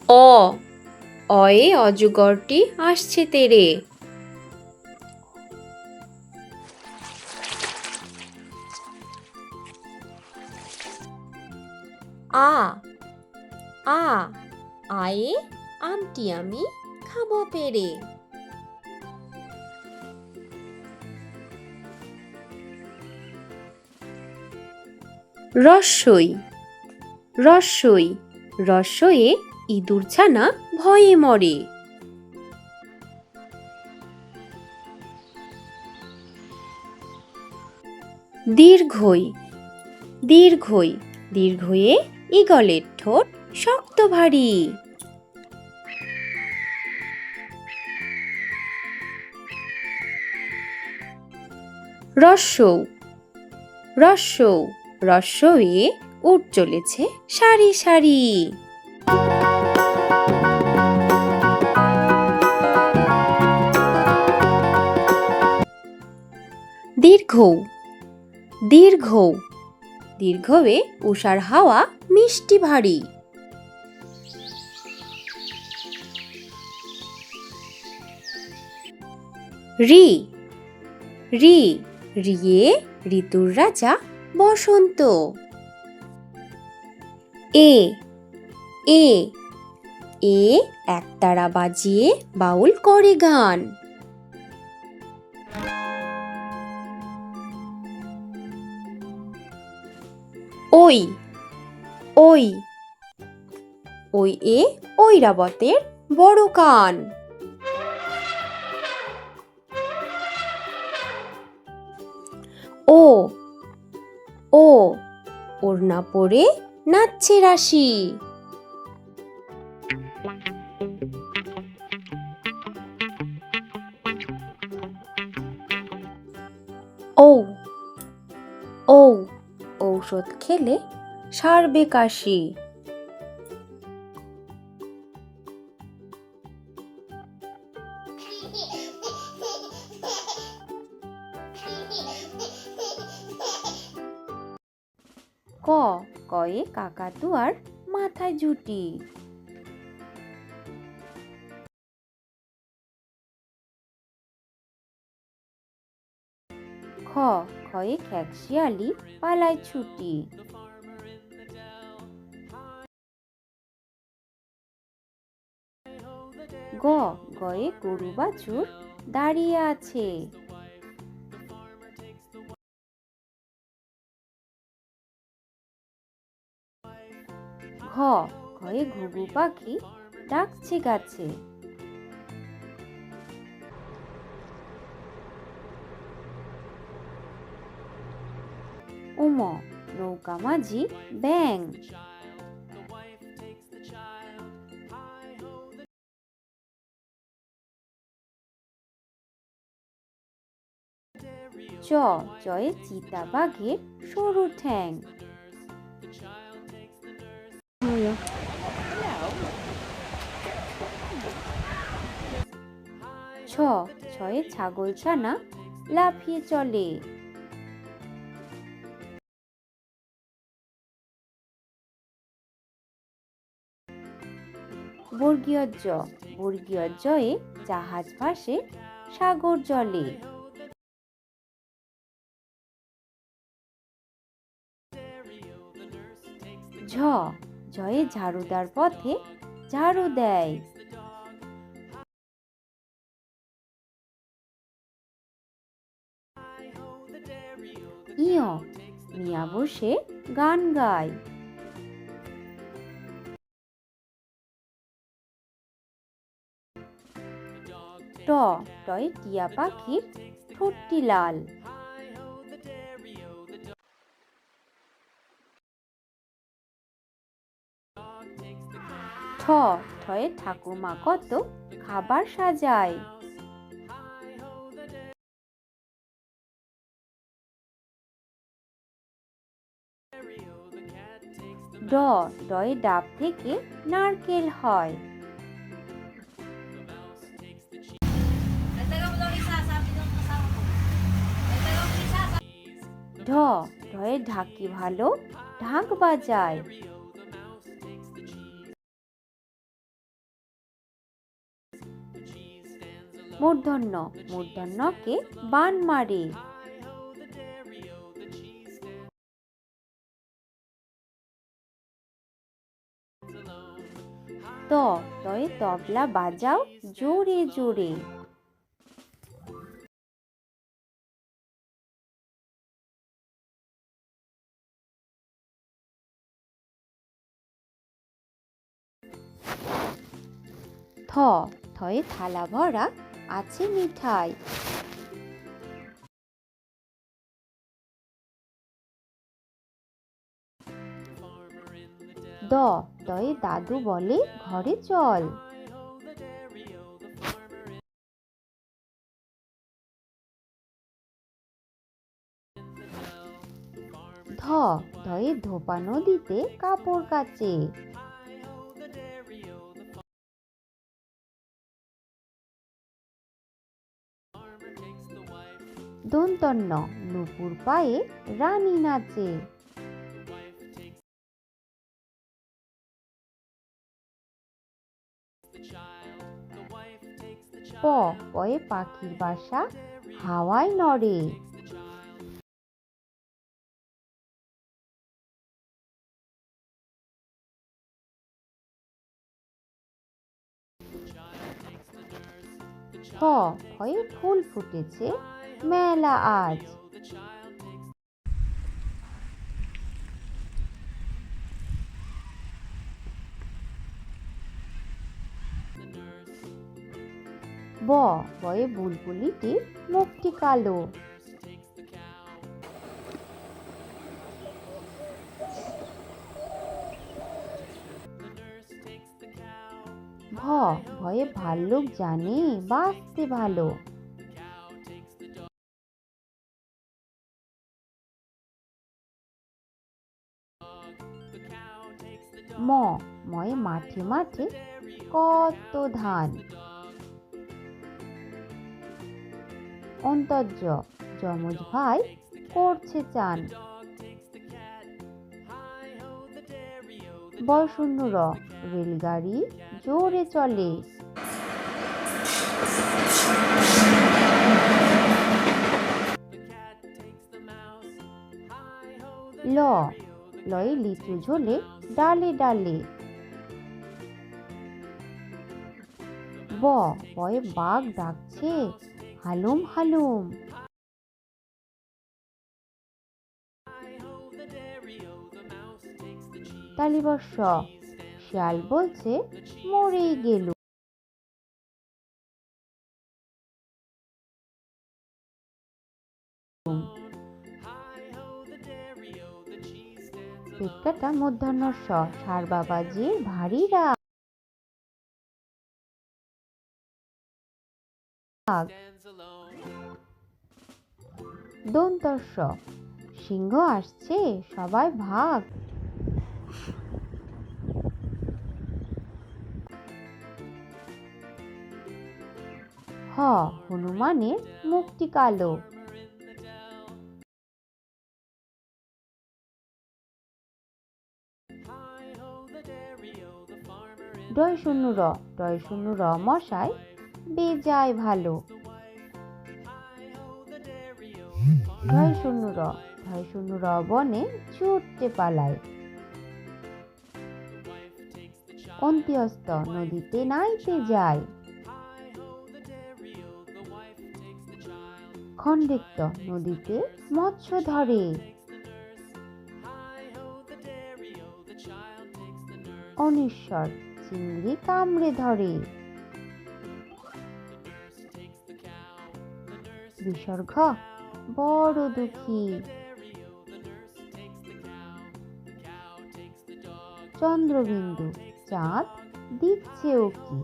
অ অয়ে অজগরটি আসছে তেড়ে। আ আ আয়ে আমটি আমি খাবো পেড়ে। রস্বই রস্বই রস্বয়ে ইঁদুর ছানা ভয়ে মরে। দীর্ঘই দীর্ঘই দীর্ঘয়ে ঈগলের ঠোঁট শক্ত ভারী। রস্বৌ রস্বৌ রস্বয়ে উট চলেছে সারি সারি। দীর্ঘৌ দীর্ঘৌ দীর্ঘয়ে উষার হাওয়া মিষ্টি ভারী। রি রি রিয়ে ঋতুর রাজা বসন্ত। এ এ এ একতারা বাজিয়ে বাউল করে গান। ওই ওই ওই এ ঐরাবতের বড় কান। ও ও ওড়না পরে নাচছে রাশি। ঔ ঔ ঔষধ খেলে সারবে কাশি। ক কয়ে কাকাতুয়ার মাথায় জুটি। খ খয়ে খ্যাকশিয়ালি পালায় ছুটি। গ গয়ে গরু বাছুর দাঁড়িয়ে আছে। ঘ ঘয়ে ঘুঘু পাখি ডাকছে গাছে। উম নৌকা মাঝি ব্যাং। চ চয়ে চিতা বাঘের সরু ঠ্যাং। ছ ছয়ে ছাগল ছানা লাফিয়ে চলে। বর্গীয় জ বর্গীয় জয়ে জাহাজ ভাসে সাগর জলে। ঝ ঝয়ে ঝাড়ুদার পথে ঝাড়ু দেয়। ইয় মিয়া বসে গান গায়। ট টয়ে টিয়া পাখির ঠোঁটটি লাল। ঠ ঠয়ে ঠাকুমা কত খাবার সাজায়। ড ডয়ে ডাব থেকে নারকেল হয়। ঢ ঢয়ে ঢাকি ভালো ঢাক বাজায়। মূর্ধন্য মূর্ধন্যকে বান মারে। তয়ে তবলা বাজাও জোরে জোরে। থয়ে থালা ভরা আছে মিঠাই। দয়ে দাদু বলে ঘরে চল। ধয়ে ধোপা নদীতে কাপড় কাচে। দন্তন্য নুপুর পায়ে রানী নাচে। পয়ে পাখির বাসা হাওয়ায় নড়ে। ফয়ে ফুল ফুটেছে মেলা আজ। বয়ে বুলবুলিটির মুখটি কালো। ভয়ে ভাল্লুক জানে বাঁচতে ভালো। ময়ে মাঠে মাঠে কত ধান। অন্তর্য যমজ ভাই করছে চান। বয়শূন্য রেলগাড়ি জোরে চলে। লয়ে লিচু ঝোলে ডালে ডালে। বয়ে বাঘ ডাকছে হালুম হালুম। তালিবর্ষ শিয়াল বলছে মরেই গেল। পেটকাটা মধ্যাহ্ন সার বাবাজির ভারী রাগ। দন্তস্ব সিংহ আসছে সবাই ভাগ। হনুমানের মুখটি কালো। ডয় শূন্য মশাই বেজায় ভালো। ধয় শূন্য বনে ছুটতে পালায়। অন্ত্যস্ত নদীতে নাইতে যায়। খণ্ডেক্ত নদীতে মৎস্য ধরে। অনিশ্বর চিংড়ি কামড়ে ধরে। বিসর্গ বড় দুঃখী। চন্দ্রবিন্দু চাঁদ দিচ্ছে ওকি।